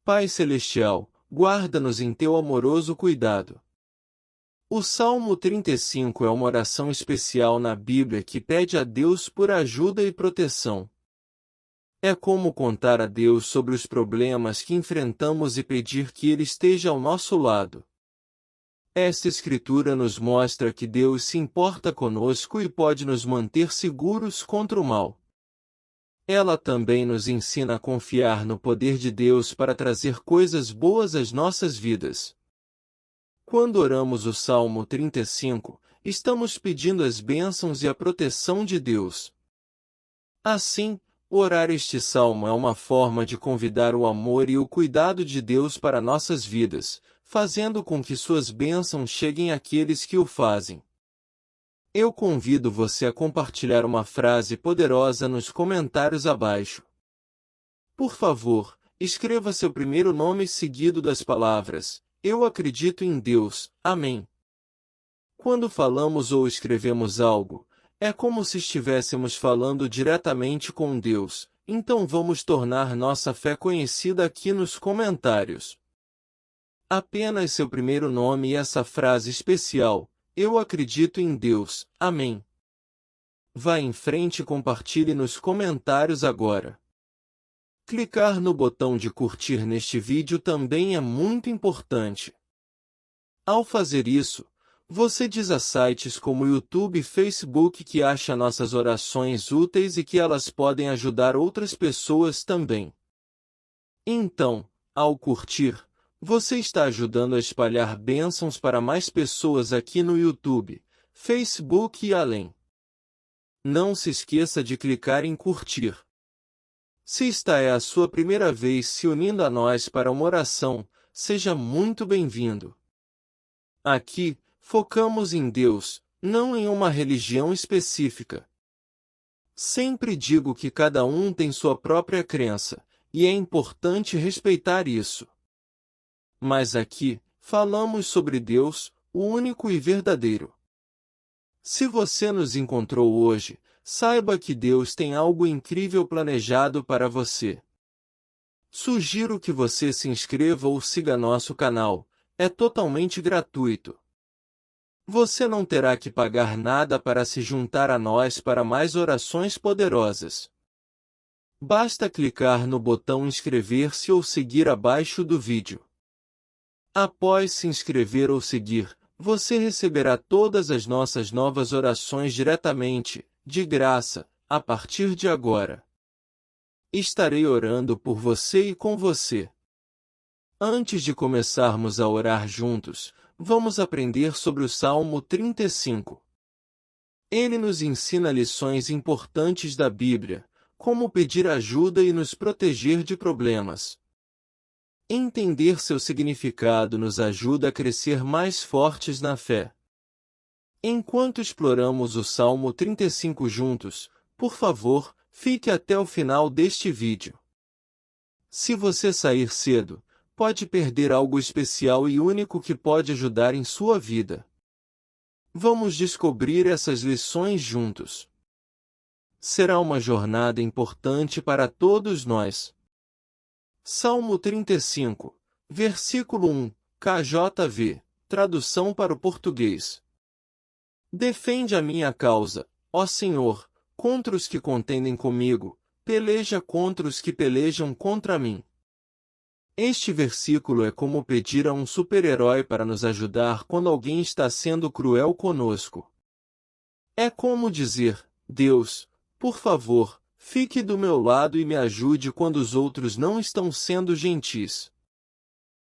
Pai Celestial, guarda-nos em teu amoroso cuidado. O Salmo 35 é uma oração especial na Bíblia que pede a Deus por ajuda e proteção. É como contar a Deus sobre os problemas que enfrentamos e pedir que Ele esteja ao nosso lado. Esta Escritura nos mostra que Deus se importa conosco e pode nos manter seguros contra o mal. Ela também nos ensina a confiar no poder de Deus para trazer coisas boas às nossas vidas. Quando oramos o Salmo 35, estamos pedindo as bênçãos e a proteção de Deus. Assim, orar este salmo é uma forma de convidar o amor e o cuidado de Deus para nossas vidas, fazendo com que suas bênçãos cheguem àqueles que o fazem. Eu convido você a compartilhar uma frase poderosa nos comentários abaixo. Por favor, escreva seu primeiro nome seguido das palavras: "Eu acredito em Deus, amém". Quando falamos ou escrevemos algo, é como se estivéssemos falando diretamente com Deus, então vamos tornar nossa fé conhecida aqui nos comentários. Apenas seu primeiro nome e essa frase especial: "Eu acredito em Deus, amém". Vá em frente e compartilhe nos comentários agora. Clicar no botão de curtir neste vídeo também é muito importante. Ao fazer isso, você diz a sites como YouTube e Facebook que acha nossas orações úteis e que elas podem ajudar outras pessoas também. Então, ao curtir, você está ajudando a espalhar bênçãos para mais pessoas aqui no YouTube, Facebook e além. Não se esqueça de clicar em curtir. Se esta é a sua primeira vez se unindo a nós para uma oração, seja muito bem-vindo. Aqui, focamos em Deus, não em uma religião específica. Sempre digo que cada um tem sua própria crença, e é importante respeitar isso. Mas aqui, falamos sobre Deus, o único e verdadeiro. Se você nos encontrou hoje, saiba que Deus tem algo incrível planejado para você. Sugiro que você se inscreva ou siga nosso canal, é totalmente gratuito. Você não terá que pagar nada para se juntar a nós para mais orações poderosas. Basta clicar no botão inscrever-se ou seguir abaixo do vídeo. Após se inscrever ou seguir, você receberá todas as nossas novas orações diretamente, de graça, a partir de agora. Estarei orando por você e com você. Antes de começarmos a orar juntos, vamos aprender sobre o Salmo 35. Ele nos ensina lições importantes da Bíblia, como pedir ajuda e nos proteger de problemas. Entender seu significado nos ajuda a crescer mais fortes na fé. Enquanto exploramos o Salmo 35 juntos, por favor, fique até o final deste vídeo. Se você sair cedo, pode perder algo especial e único que pode ajudar em sua vida. Vamos descobrir essas lições juntos. Será uma jornada importante para todos nós. Salmo 35, versículo 1, KJV, tradução para o português. Defende a minha causa, ó Senhor, contra os que contendem comigo, peleja contra os que pelejam contra mim. Este versículo é como pedir a um super-herói para nos ajudar quando alguém está sendo cruel conosco. É como dizer: Deus, por favor, fique do meu lado e me ajude quando os outros não estão sendo gentis.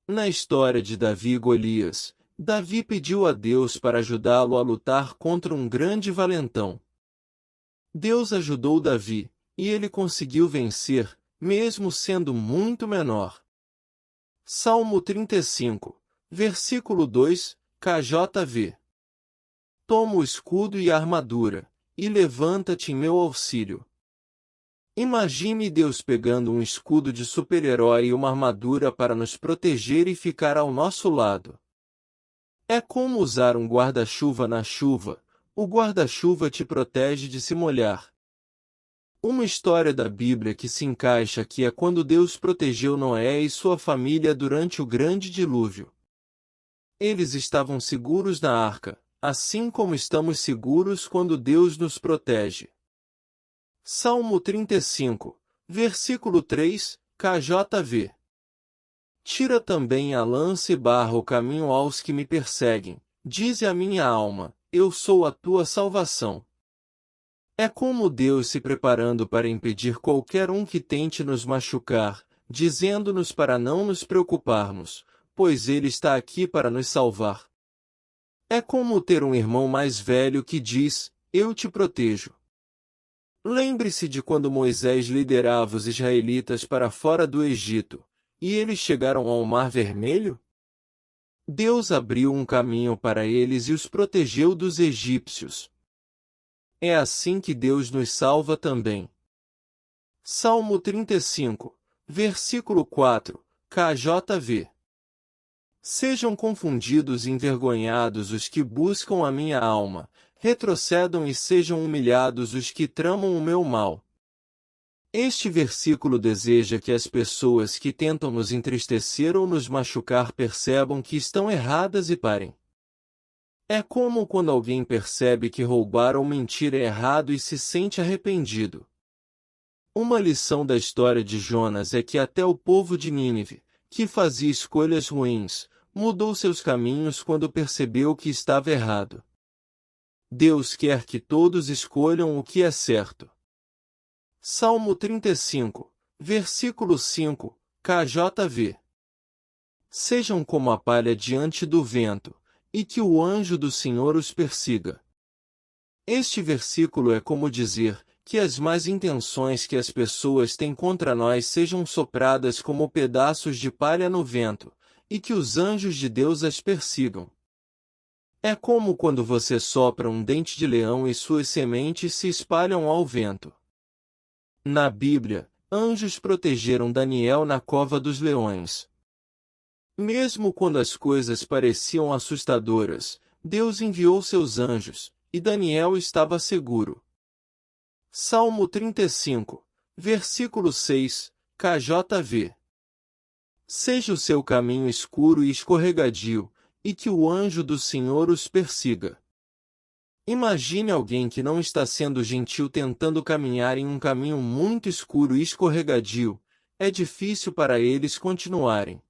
Na história de Davi e Golias, Davi pediu a Deus para ajudá-lo a lutar contra um grande valentão. Deus ajudou Davi, e ele conseguiu vencer, mesmo sendo muito menor. Salmo 35, versículo 2, KJV. Toma o escudo e a armadura, e levanta-te em meu auxílio. Imagine Deus pegando um escudo de super-herói e uma armadura para nos proteger e ficar ao nosso lado. É como usar um guarda-chuva na chuva, o guarda-chuva te protege de se molhar. Uma história da Bíblia que se encaixa aqui é quando Deus protegeu Noé e sua família durante o grande dilúvio. Eles estavam seguros na arca, assim como estamos seguros quando Deus nos protege. Salmo 35, versículo 3, KJV. Tira também a lança e barra o caminho aos que me perseguem, dize a minha alma, eu sou a tua salvação. É como Deus se preparando para impedir qualquer um que tente nos machucar, dizendo-nos para não nos preocuparmos, pois Ele está aqui para nos salvar. É como ter um irmão mais velho que diz, eu te protejo. Lembre-se de quando Moisés liderava os israelitas para fora do Egito, e eles chegaram ao Mar Vermelho? Deus abriu um caminho para eles e os protegeu dos egípcios. É assim que Deus nos salva também. Salmo 35, versículo 4, KJV. Sejam confundidos e envergonhados os que buscam a minha alma, retrocedam e sejam humilhados os que tramam o meu mal. Este versículo deseja que as pessoas que tentam nos entristecer ou nos machucar percebam que estão erradas e parem. É como quando alguém percebe que roubar ou mentir é errado e se sente arrependido. Uma lição da história de Jonas é que até o povo de Nínive, que fazia escolhas ruins, mudou seus caminhos quando percebeu que estava errado. Deus quer que todos escolham o que é certo. Salmo 35, versículo 5, KJV. Sejam como a palha diante do vento, e que o anjo do Senhor os persiga. Este versículo é como dizer que as más intenções que as pessoas têm contra nós sejam sopradas como pedaços de palha no vento, e que os anjos de Deus as persigam. É como quando você sopra um dente de leão e suas sementes se espalham ao vento. Na Bíblia, anjos protegeram Daniel na cova dos leões. Mesmo quando as coisas pareciam assustadoras, Deus enviou seus anjos, e Daniel estava seguro. Salmo 35, versículo 6, KJV. Seja o seu caminho escuro e escorregadio, e que o anjo do Senhor os persiga. Imagine alguém que não está sendo gentil tentando caminhar em um caminho muito escuro e escorregadio, é difícil para eles continuarem.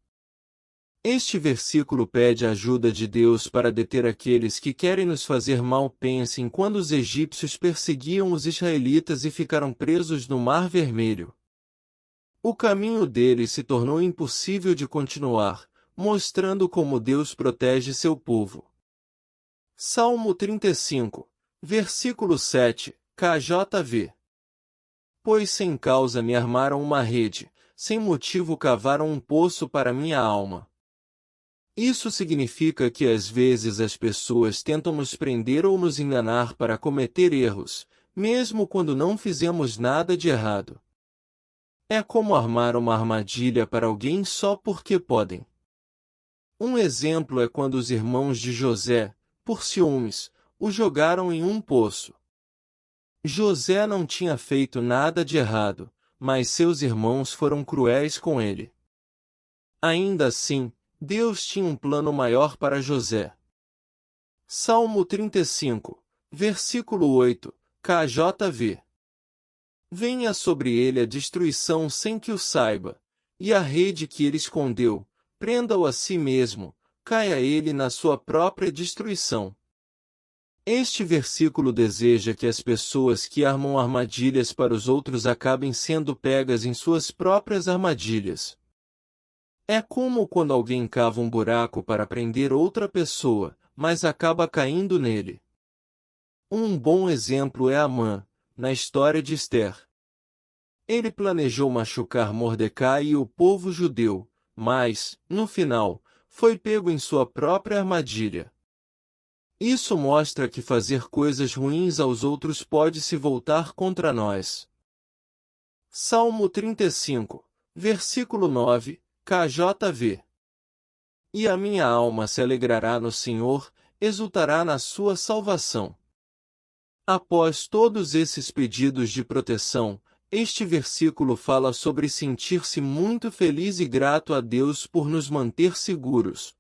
Este versículo pede a ajuda de Deus para deter aqueles que querem nos fazer mal. Pensem quando os egípcios perseguiam os israelitas e ficaram presos no Mar Vermelho. O caminho deles se tornou impossível de continuar, mostrando como Deus protege seu povo. Salmo 35, versículo 7, KJV. Pois sem causa me armaram uma rede, sem motivo cavaram um poço para minha alma. Isso significa que às vezes as pessoas tentam nos prender ou nos enganar para cometer erros, mesmo quando não fizemos nada de errado. É como armar uma armadilha para alguém só porque podem. Um exemplo é quando os irmãos de José, por ciúmes, o jogaram em um poço. José não tinha feito nada de errado, mas seus irmãos foram cruéis com ele. Ainda assim, Deus tinha um plano maior para José. Salmo 35, versículo 8, KJV. Venha sobre ele a destruição sem que o saiba, e a rede que ele escondeu, prenda-o a si mesmo, caia ele na sua própria destruição. Este versículo deseja que as pessoas que armam armadilhas para os outros acabem sendo pegas em suas próprias armadilhas. É como quando alguém cava um buraco para prender outra pessoa, mas acaba caindo nele. Um bom exemplo é Amã, na história de Esther. Ele planejou machucar Mordecai e o povo judeu, mas, no final, foi pego em sua própria armadilha. Isso mostra que fazer coisas ruins aos outros pode se voltar contra nós. Salmo 35, versículo 9, KJV. E a minha alma se alegrará no Senhor, exultará na sua salvação. Após todos esses pedidos de proteção, Este versículo fala sobre sentir-se muito feliz e grato a Deus por nos manter seguros.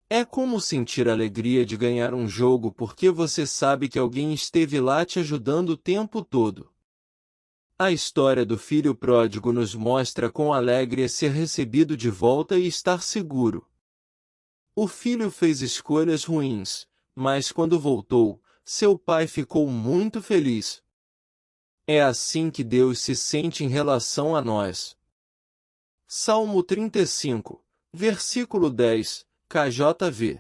É como sentir a alegria de ganhar um jogo porque você sabe que alguém esteve lá te ajudando o tempo todo. A história do filho pródigo nos mostra quão alegre é ser recebido de volta e estar seguro. O filho fez escolhas ruins, mas quando voltou, seu pai ficou muito feliz. É assim que Deus se sente em relação a nós. Salmo 35, versículo 10, KJV.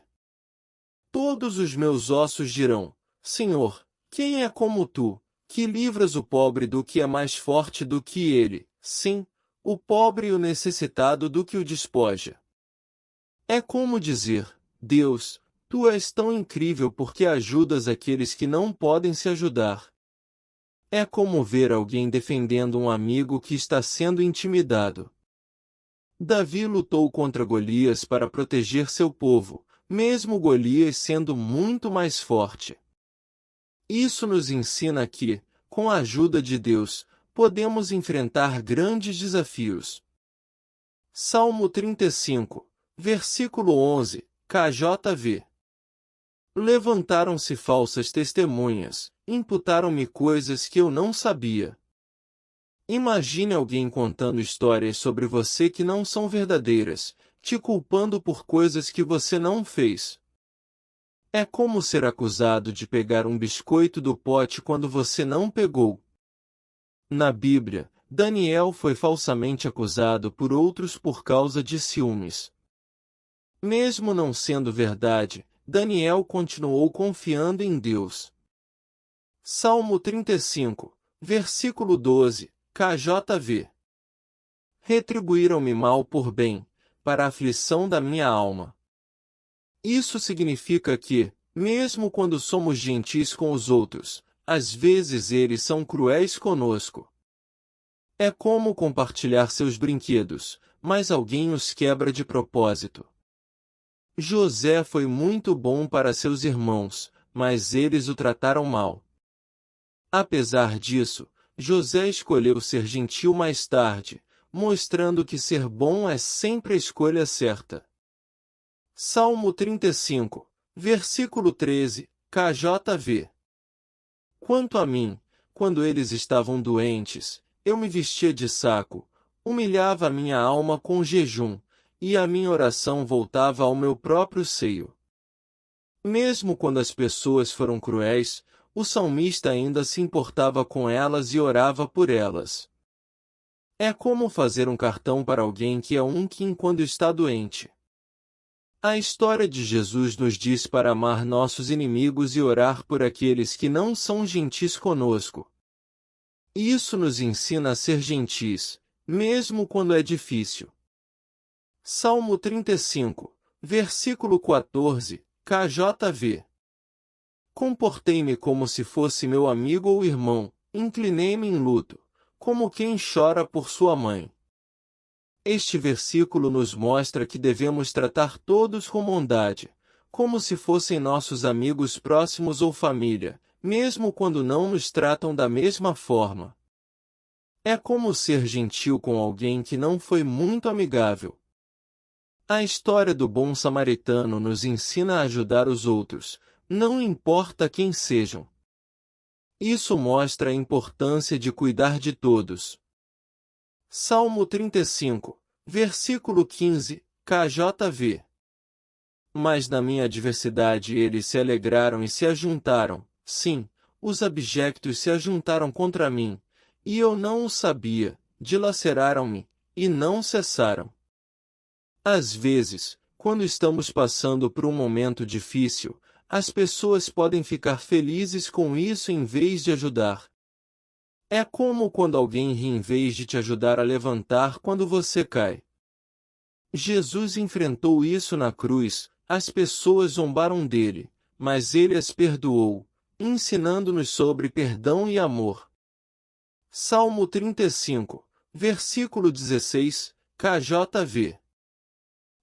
Todos os meus ossos dirão: Senhor, quem é como tu, que livras o pobre do que é mais forte do que ele, sim, o pobre e o necessitado do que o despoja. É como dizer: Deus, tu és tão incrível porque ajudas aqueles que não podem se ajudar. É como ver alguém defendendo um amigo que está sendo intimidado. Davi lutou contra Golias para proteger seu povo, mesmo Golias sendo muito mais forte. Isso nos ensina que, com a ajuda de Deus, podemos enfrentar grandes desafios. Salmo 35, versículo 11, KJV. Levantaram-se falsas testemunhas, imputaram-me coisas que eu não sabia. Imagine alguém contando histórias sobre você que não são verdadeiras, te culpando por coisas que você não fez. É como ser acusado de pegar um biscoito do pote quando você não pegou. Na Bíblia, Daniel foi falsamente acusado por outros por causa de ciúmes. Mesmo não sendo verdade, Daniel continuou confiando em Deus. Salmo 35, versículo 12, KJV. Retribuíram-me mal por bem, para a aflição da minha alma. Isso significa que, mesmo quando somos gentis com os outros, às vezes eles são cruéis conosco. É como compartilhar seus brinquedos, mas alguém os quebra de propósito. José foi muito bom para seus irmãos, mas eles o trataram mal. Apesar disso, José escolheu ser gentil mais tarde, mostrando que ser bom é sempre a escolha certa. Salmo 35, versículo 13, KJV. Quanto a mim, quando eles estavam doentes, eu me vestia de saco, humilhava a minha alma com jejum, e a minha oração voltava ao meu próprio seio. Mesmo quando as pessoas foram cruéis, o salmista ainda se importava com elas e orava por elas. É como fazer um cartão para alguém que é um Kim quando está doente. A história de Jesus nos diz para amar nossos inimigos e orar por aqueles que não são gentis conosco. Isso nos ensina a ser gentis, mesmo quando é difícil. Salmo 35, versículo 14, KJV. Comportei-me como se fosse meu amigo ou irmão, inclinei-me em luto, como quem chora por sua mãe. Este versículo nos mostra que devemos tratar todos com bondade, como se fossem nossos amigos próximos ou família, mesmo quando não nos tratam da mesma forma. É como ser gentil com alguém que não foi muito amigável. A história do bom samaritano nos ensina a ajudar os outros, não importa quem sejam. Isso mostra a importância de cuidar de todos. Salmo 35, versículo 15, KJV. Mas na minha adversidade eles se alegraram e se ajuntaram, sim, os abjectos se ajuntaram contra mim, e eu não o sabia, dilaceraram-me, e não cessaram. Às vezes, quando estamos passando por um momento difícil, as pessoas podem ficar felizes com isso em vez de ajudar. É como quando alguém ri em vez de te ajudar a levantar quando você cai. Jesus enfrentou isso na cruz, as pessoas zombaram dele, mas ele as perdoou, ensinando-nos sobre perdão e amor. Salmo 35, versículo 16, KJV.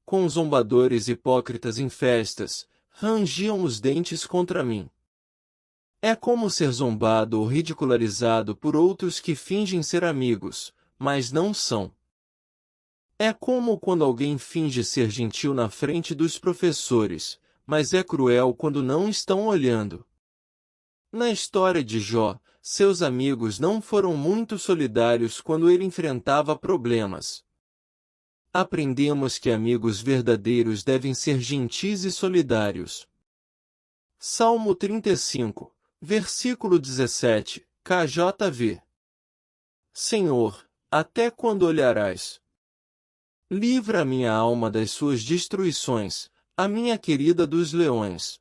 Com zombadores hipócritas em festas, rangiam os dentes contra mim. É como ser zombado ou ridicularizado por outros que fingem ser amigos, mas não são. É como quando alguém finge ser gentil na frente dos professores, mas é cruel quando não estão olhando. Na história de Jó, seus amigos não foram muito solidários quando ele enfrentava problemas. Aprendemos que amigos verdadeiros devem ser gentis e solidários. Salmo 35, versículo 17, KJV. Senhor, até quando olharás? Livra a minha alma das suas destruições, a minha querida dos leões.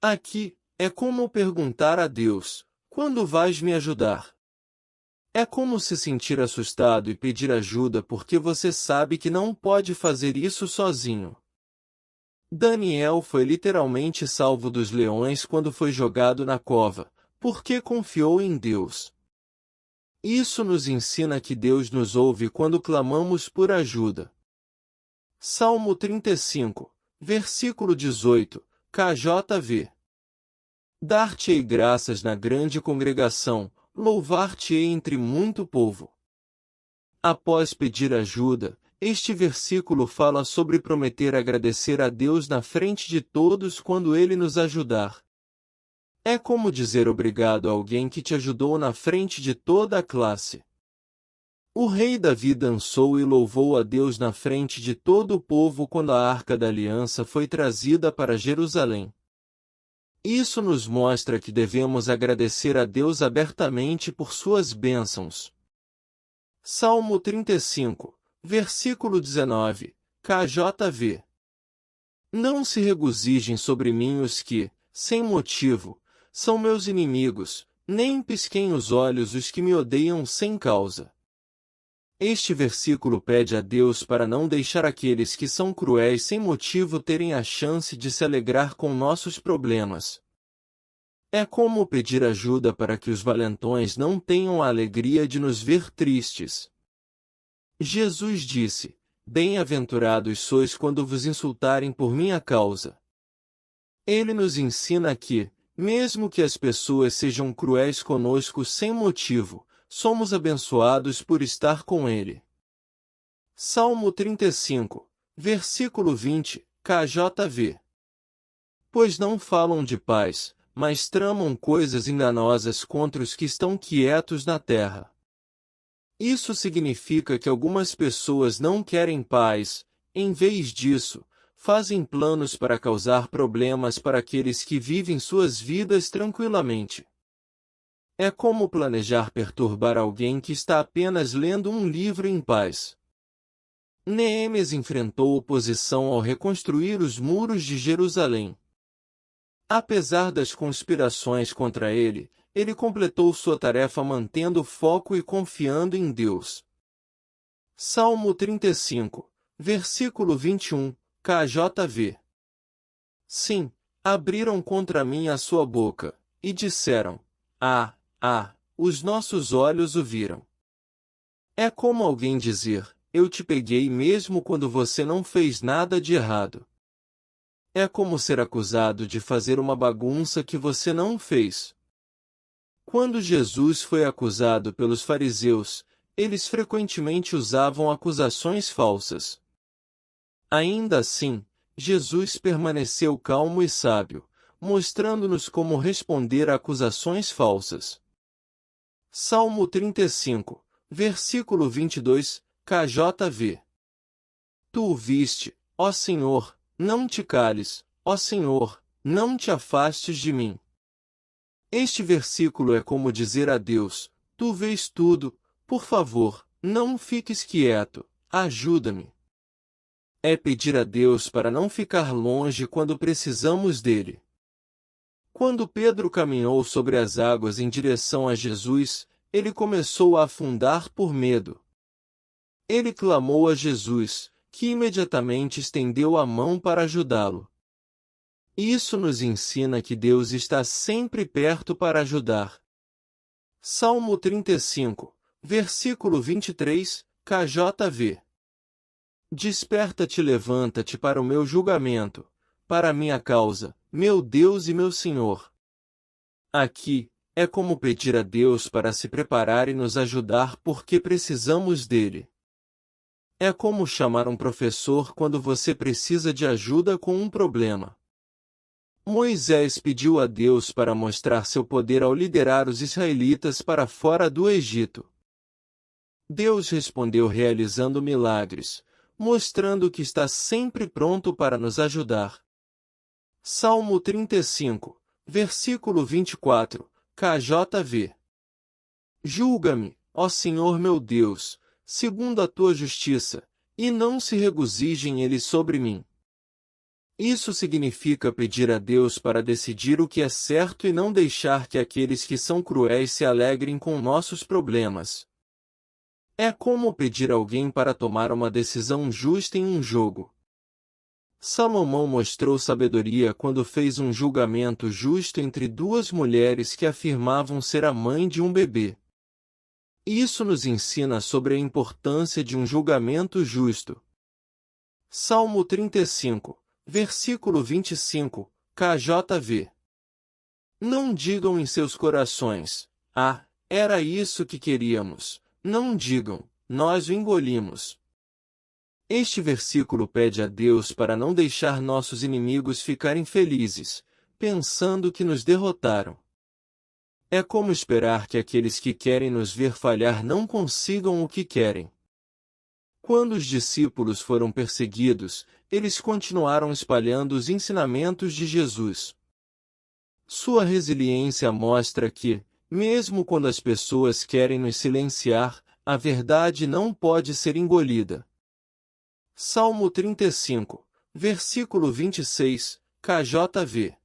Aqui, é como perguntar a Deus, quando vais me ajudar? É como se sentir assustado e pedir ajuda porque você sabe que não pode fazer isso sozinho. Daniel foi literalmente salvo dos leões quando foi jogado na cova, porque confiou em Deus. Isso nos ensina que Deus nos ouve quando clamamos por ajuda. Salmo 35, versículo 18, KJV. Dar-te-ei graças na grande congregação, louvar-te-ei entre muito povo. Após pedir ajuda, este versículo fala sobre prometer agradecer a Deus na frente de todos quando Ele nos ajudar. É como dizer obrigado a alguém que te ajudou na frente de toda a classe. O rei Davi dançou e louvou a Deus na frente de todo o povo quando a Arca da Aliança foi trazida para Jerusalém. Isso nos mostra que devemos agradecer a Deus abertamente por suas bênçãos. Salmo 35, versículo 19, KJV. Não se regozijem sobre mim os que, sem motivo, são meus inimigos, nem pisquem os olhos os que me odeiam sem causa. Este versículo pede a Deus para não deixar aqueles que são cruéis sem motivo terem a chance de se alegrar com nossos problemas. É como pedir ajuda para que os valentões não tenham a alegria de nos ver tristes. Jesus disse: Bem-aventurados sois quando vos insultarem por minha causa. Ele nos ensina que, mesmo que as pessoas sejam cruéis conosco sem motivo, somos abençoados por estar com Ele. Salmo 35, versículo 20, KJV. Pois não falam de paz, mas tramam coisas enganosas contra os que estão quietos na terra. Isso significa que algumas pessoas não querem paz, em vez disso, fazem planos para causar problemas para aqueles que vivem suas vidas tranquilamente. É como planejar perturbar alguém que está apenas lendo um livro em paz. Neemias enfrentou oposição ao reconstruir os muros de Jerusalém. Apesar das conspirações contra ele, ele completou sua tarefa mantendo foco e confiando em Deus. Salmo 35, versículo 21, KJV. Sim, abriram contra mim a sua boca, e disseram: os nossos olhos o viram. É como alguém dizer: eu te peguei mesmo quando você não fez nada de errado. É como ser acusado de fazer uma bagunça que você não fez. Quando Jesus foi acusado pelos fariseus, eles frequentemente usavam acusações falsas. Ainda assim, Jesus permaneceu calmo e sábio, mostrando-nos como responder a acusações falsas. Salmo 35, versículo 22, KJV. Tu o viste, ó Senhor, não te cales, ó Senhor, não te afastes de mim. Este versículo é como dizer a Deus: tu vês tudo, por favor, não fiques quieto, ajuda-me. É pedir a Deus para não ficar longe quando precisamos dele. Quando Pedro caminhou sobre as águas em direção a Jesus, ele começou a afundar por medo. Ele clamou a Jesus, que imediatamente estendeu a mão para ajudá-lo. Isso nos ensina que Deus está sempre perto para ajudar. Salmo 35, versículo 23, KJV. Desperta-te e levanta-te para o meu julgamento, para a minha causa, meu Deus e meu Senhor. Aqui, é como pedir a Deus para se preparar e nos ajudar porque precisamos dele. É como chamar um professor quando você precisa de ajuda com um problema. Moisés pediu a Deus para mostrar seu poder ao liderar os israelitas para fora do Egito. Deus respondeu realizando milagres, mostrando que está sempre pronto para nos ajudar. Salmo 35, versículo 24, KJV. Julga-me, ó Senhor meu Deus, segundo a tua justiça, e não se regozijem eles sobre mim. Isso significa pedir a Deus para decidir o que é certo e não deixar que aqueles que são cruéis se alegrem com nossos problemas. É como pedir a alguém para tomar uma decisão justa em um jogo. Salomão mostrou sabedoria quando fez um julgamento justo entre duas mulheres que afirmavam ser a mãe de um bebê. Isso nos ensina sobre a importância de um julgamento justo. Salmo 35, versículo 25, KJV. Não digam em seus corações: ah, era isso que queríamos. Não digam: nós o engolimos. Este versículo pede a Deus para não deixar nossos inimigos ficarem felizes, pensando que nos derrotaram. É como esperar que aqueles que querem nos ver falhar não consigam o que querem. Quando os discípulos foram perseguidos, eles continuaram espalhando os ensinamentos de Jesus. Sua resiliência mostra que, mesmo quando as pessoas querem nos silenciar, a verdade não pode ser engolida. Salmo 35, versículo 26, KJV.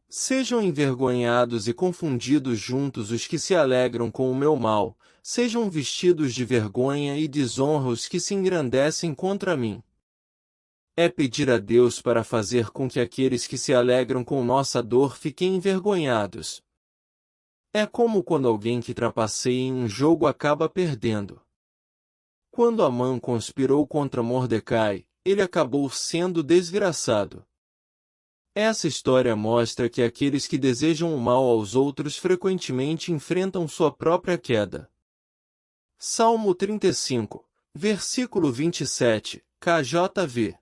Sejam envergonhados e confundidos juntos os que se alegram com o meu mal, sejam vestidos de vergonha e desonra os que se engrandecem contra mim. É pedir a Deus para fazer com que aqueles que se alegram com nossa dor fiquem envergonhados. É como quando alguém que trapaceia em um jogo acaba perdendo. Quando Amã conspirou contra Mordecai, ele acabou sendo desgraçado. Essa história mostra que aqueles que desejam o mal aos outros frequentemente enfrentam sua própria queda. Salmo 35, versículo 27, KJV.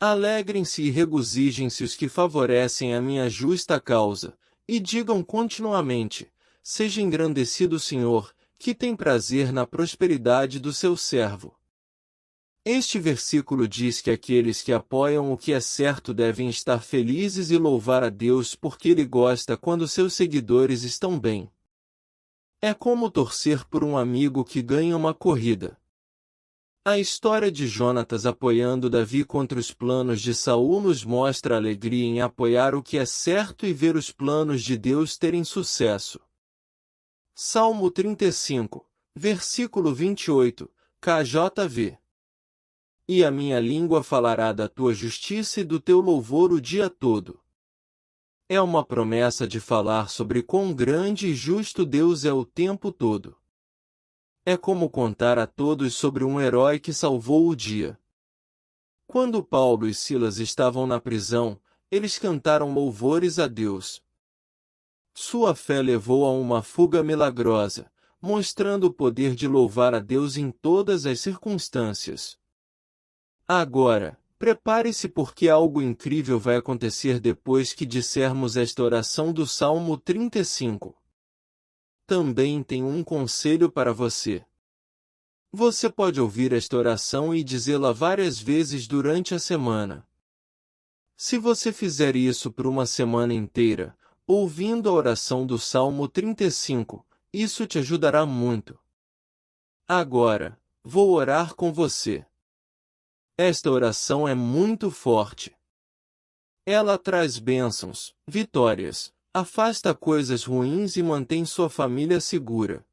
Alegrem-se e regozijem-se os que favorecem a minha justa causa, e digam continuamente: seja engrandecido o Senhor, que tem prazer na prosperidade do seu servo. Este versículo diz que aqueles que apoiam o que é certo devem estar felizes e louvar a Deus porque Ele gosta quando seus seguidores estão bem. É como torcer por um amigo que ganha uma corrida. A história de Jonatas apoiando Davi contra os planos de Saul nos mostra a alegria em apoiar o que é certo e ver os planos de Deus terem sucesso. Salmo 35, versículo 28, KJV. E a minha língua falará da tua justiça e do teu louvor o dia todo. É uma promessa de falar sobre quão grande e justo Deus é o tempo todo. É como contar a todos sobre um herói que salvou o dia. Quando Paulo e Silas estavam na prisão, eles cantaram louvores a Deus. Sua fé levou a uma fuga milagrosa, mostrando o poder de louvar a Deus em todas as circunstâncias. Agora, prepare-se porque algo incrível vai acontecer depois que dissermos esta oração do Salmo 35. Também tenho um conselho para você. Você pode ouvir esta oração e dizê-la várias vezes durante a semana. Se você fizer isso por uma semana inteira, ouvindo a oração do Salmo 35, isso te ajudará muito. Agora, vou orar com você. Esta oração é muito forte. Ela traz bênçãos, vitórias, afasta coisas ruins e mantém sua família segura.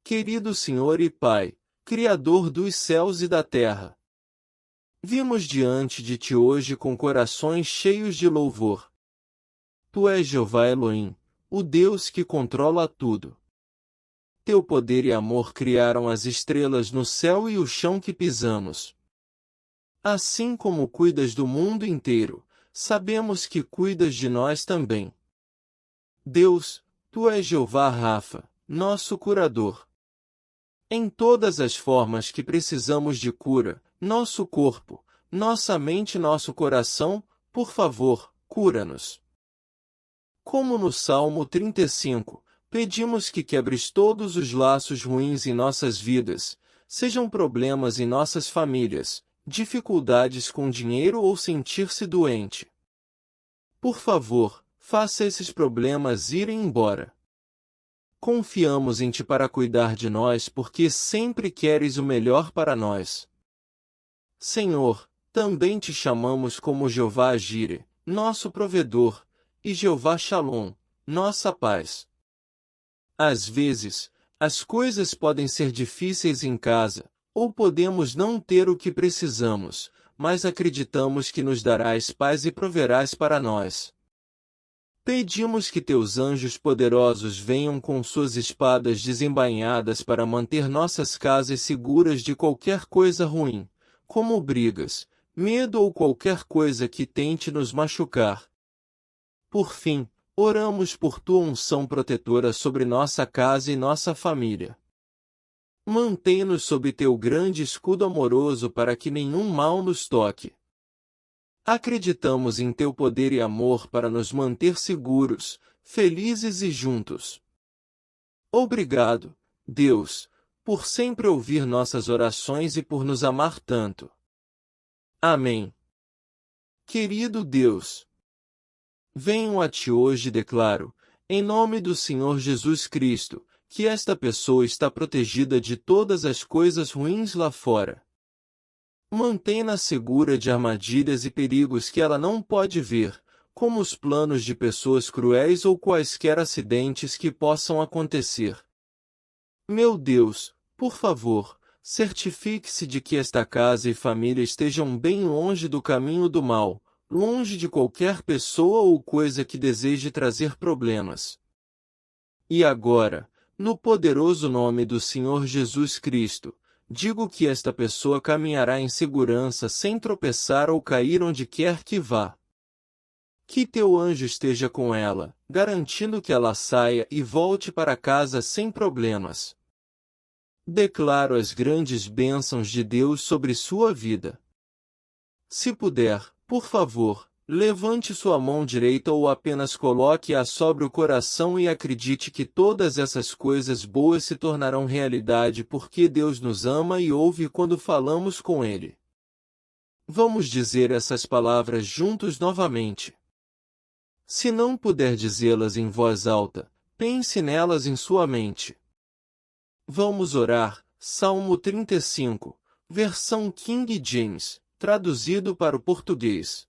Querido Senhor e Pai, Criador dos céus e da terra, vimos diante de Ti hoje com corações cheios de louvor. Tu és Jeová Elohim, o Deus que controla tudo. Teu poder e amor criaram as estrelas no céu e o chão que pisamos. Assim como cuidas do mundo inteiro, sabemos que cuidas de nós também. Deus, Tu és Jeová Rafa, nosso curador. Em todas as formas que precisamos de cura, nosso corpo, nossa mente e nosso coração, por favor, cura-nos. Como no Salmo 35, pedimos que quebres todos os laços ruins em nossas vidas, sejam problemas em nossas famílias, dificuldades com dinheiro ou sentir-se doente. Por favor, faça esses problemas irem embora. Confiamos em Ti para cuidar de nós porque sempre queres o melhor para nós. Senhor, também Te chamamos como Jeová Jire, nosso provedor, e Jeová Shalom, nossa paz. Às vezes, as coisas podem ser difíceis em casa, ou podemos não ter o que precisamos, mas acreditamos que nos darás paz e proverás para nós. Pedimos que Teus anjos poderosos venham com suas espadas desembainhadas para manter nossas casas seguras de qualquer coisa ruim, como brigas, medo ou qualquer coisa que tente nos machucar. Por fim, oramos por Tua unção protetora sobre nossa casa e nossa família. Mantém-nos sob Teu grande escudo amoroso para que nenhum mal nos toque. Acreditamos em Teu poder e amor para nos manter seguros, felizes e juntos. Obrigado, Deus, por sempre ouvir nossas orações e por nos amar tanto. Amém. Querido Deus, venho a Ti hoje e declaro, em nome do Senhor Jesus Cristo, que esta pessoa está protegida de todas as coisas ruins lá fora. Mantém-na segura de armadilhas e perigos que ela não pode ver, como os planos de pessoas cruéis ou quaisquer acidentes que possam acontecer. Meu Deus, por favor, certifique-se de que esta casa e família estejam bem longe do caminho do mal, longe de qualquer pessoa ou coisa que deseje trazer problemas. E agora, no poderoso nome do Senhor Jesus Cristo, digo que esta pessoa caminhará em segurança sem tropeçar ou cair onde quer que vá. Que Teu anjo esteja com ela, garantindo que ela saia e volte para casa sem problemas. Declaro as grandes bênçãos de Deus sobre sua vida. Se puder, por favor, levante sua mão direita ou apenas coloque-a sobre o coração e acredite que todas essas coisas boas se tornarão realidade porque Deus nos ama e ouve quando falamos com Ele. Vamos dizer essas palavras juntos novamente. Se não puder dizê-las em voz alta, pense nelas em sua mente. Vamos orar, Salmo 35, versão King James, traduzido para o português.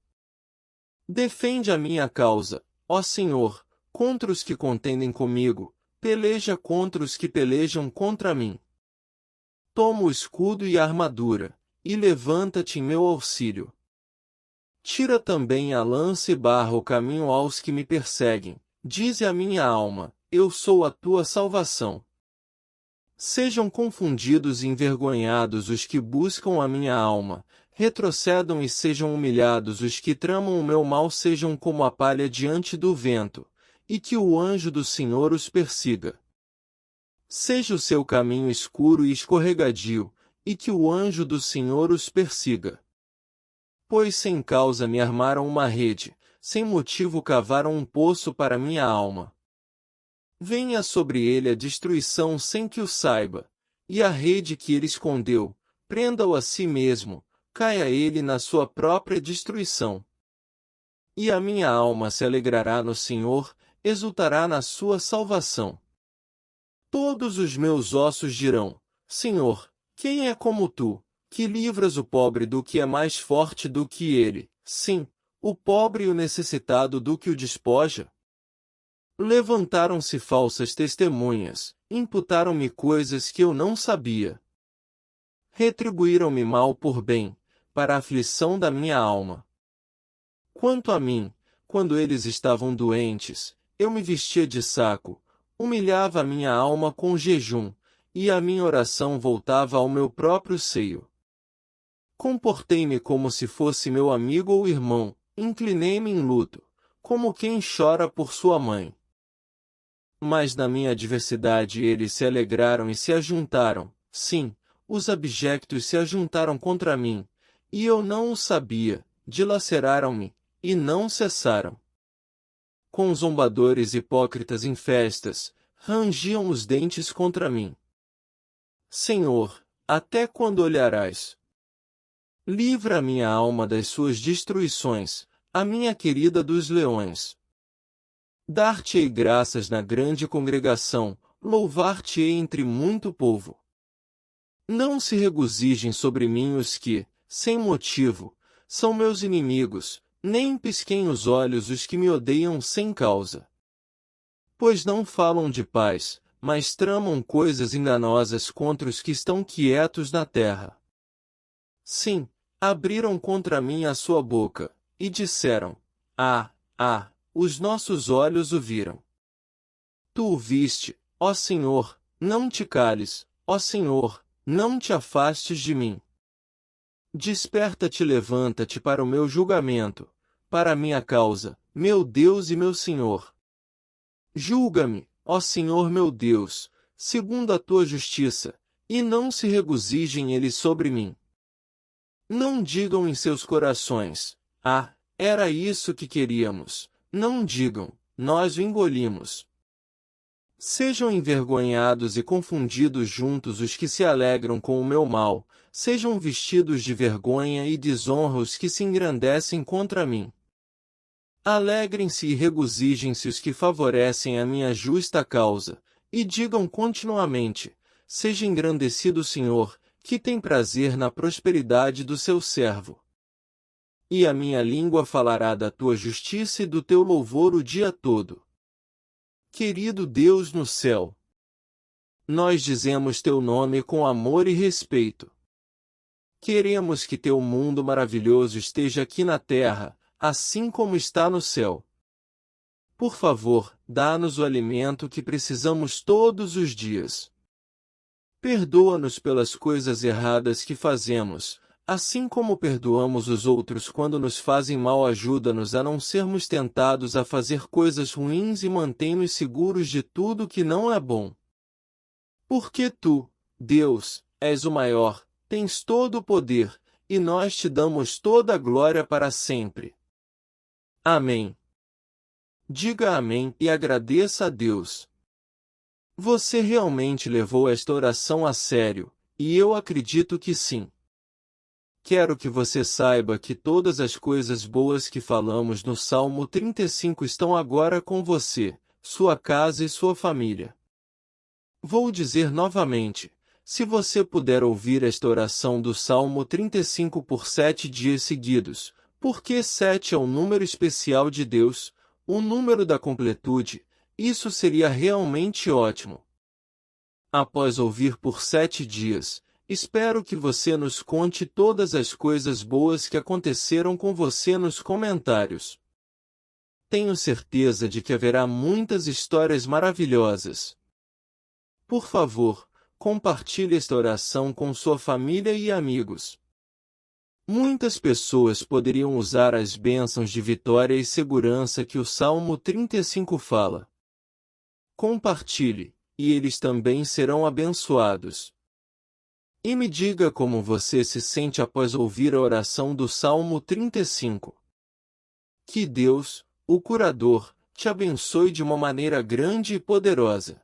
Defende a minha causa, ó Senhor, contra os que contendem comigo, peleja contra os que pelejam contra mim. Toma o escudo e a armadura, e levanta-te em meu auxílio. Tira também a lança e barra o caminho aos que me perseguem, dize a minha alma, eu sou a tua salvação. Sejam confundidos e envergonhados os que buscam a minha alma, retrocedam e sejam humilhados os que tramam o meu mal, sejam como a palha diante do vento, e que o anjo do Senhor os persiga. Seja o seu caminho escuro e escorregadio, e que o anjo do Senhor os persiga. Pois sem causa me armaram uma rede, sem motivo cavaram um poço para minha alma. Venha sobre ele a destruição sem que o saiba, e a rede que ele escondeu, prenda-o a si mesmo, caia ele na sua própria destruição. E a minha alma se alegrará no Senhor, exultará na sua salvação. Todos os meus ossos dirão, Senhor, quem é como tu, que livras o pobre do que é mais forte do que ele, sim, o pobre e o necessitado do que o despoja? Levantaram-se falsas testemunhas, imputaram-me coisas que eu não sabia. Retribuíram-me mal por bem, para a aflição da minha alma. Quanto a mim, quando eles estavam doentes, eu me vestia de saco, humilhava a minha alma com jejum, e a minha oração voltava ao meu próprio seio. Comportei-me como se fosse meu amigo ou irmão, inclinei-me em luto, como quem chora por sua mãe. Mas na minha adversidade eles se alegraram e se ajuntaram. Sim, os abjectos se ajuntaram contra mim, e eu não o sabia, dilaceraram-me, e não cessaram. Com zombadores hipócritas em festas, rangiam os dentes contra mim. Senhor, até quando olharás? Livra a minha alma das suas destruições, a minha querida dos leões. Dar-te-ei graças na grande congregação, louvar-te-ei entre muito povo. Não se regozijem sobre mim os que, sem motivo, são meus inimigos, nem pisquem os olhos os que me odeiam sem causa. Pois não falam de paz, mas tramam coisas enganosas contra os que estão quietos na terra. Sim, abriram contra mim a sua boca, e disseram: os nossos olhos o viram. Tu o viste, ó Senhor, não te cales, ó Senhor, não te afastes de mim. Desperta-te e levanta-te para o meu julgamento, para a minha causa, meu Deus e meu Senhor. Julga-me, ó Senhor meu Deus, segundo a tua justiça, e não se regozijem eles sobre mim. Não digam em seus corações: era isso que queríamos. Não digam: nós o engolimos. Sejam envergonhados e confundidos juntos os que se alegram com o meu mal, sejam vestidos de vergonha e desonra os que se engrandecem contra mim. Alegrem-se e regozijem-se os que favorecem a minha justa causa, e digam continuamente: seja engrandecido o Senhor, que tem prazer na prosperidade do seu servo. E a minha língua falará da tua justiça e do teu louvor o dia todo. Querido Deus no céu, nós dizemos teu nome com amor e respeito. Queremos que teu mundo maravilhoso esteja aqui na terra, assim como está no céu. Por favor, dá-nos o alimento que precisamos todos os dias. Perdoa-nos pelas coisas erradas que fazemos, assim como perdoamos os outros quando nos fazem mal. Ajuda-nos a não sermos tentados a fazer coisas ruins e mantém-nos seguros de tudo que não é bom. Porque tu, Deus, és o maior, tens todo o poder, e nós te damos toda a glória para sempre. Amém. Diga amém e agradeça a Deus. Você realmente levou esta oração a sério, e eu acredito que sim. Quero que você saiba que todas as coisas boas que falamos no Salmo 35 estão agora com você, sua casa e sua família. Vou dizer novamente: se você puder ouvir esta oração do Salmo 35 por 7 dias seguidos, porque 7 é o número especial de Deus, o número da completude, isso seria realmente ótimo. Após ouvir por 7 dias, espero que você nos conte todas as coisas boas que aconteceram com você nos comentários. Tenho certeza de que haverá muitas histórias maravilhosas. Por favor, compartilhe esta oração com sua família e amigos. Muitas pessoas poderiam usar as bênçãos de vitória e segurança que o Salmo 35 fala. Compartilhe, e eles também serão abençoados. E me diga como você se sente após ouvir a oração do Salmo 35. Que Deus, o Curador, te abençoe de uma maneira grande e poderosa.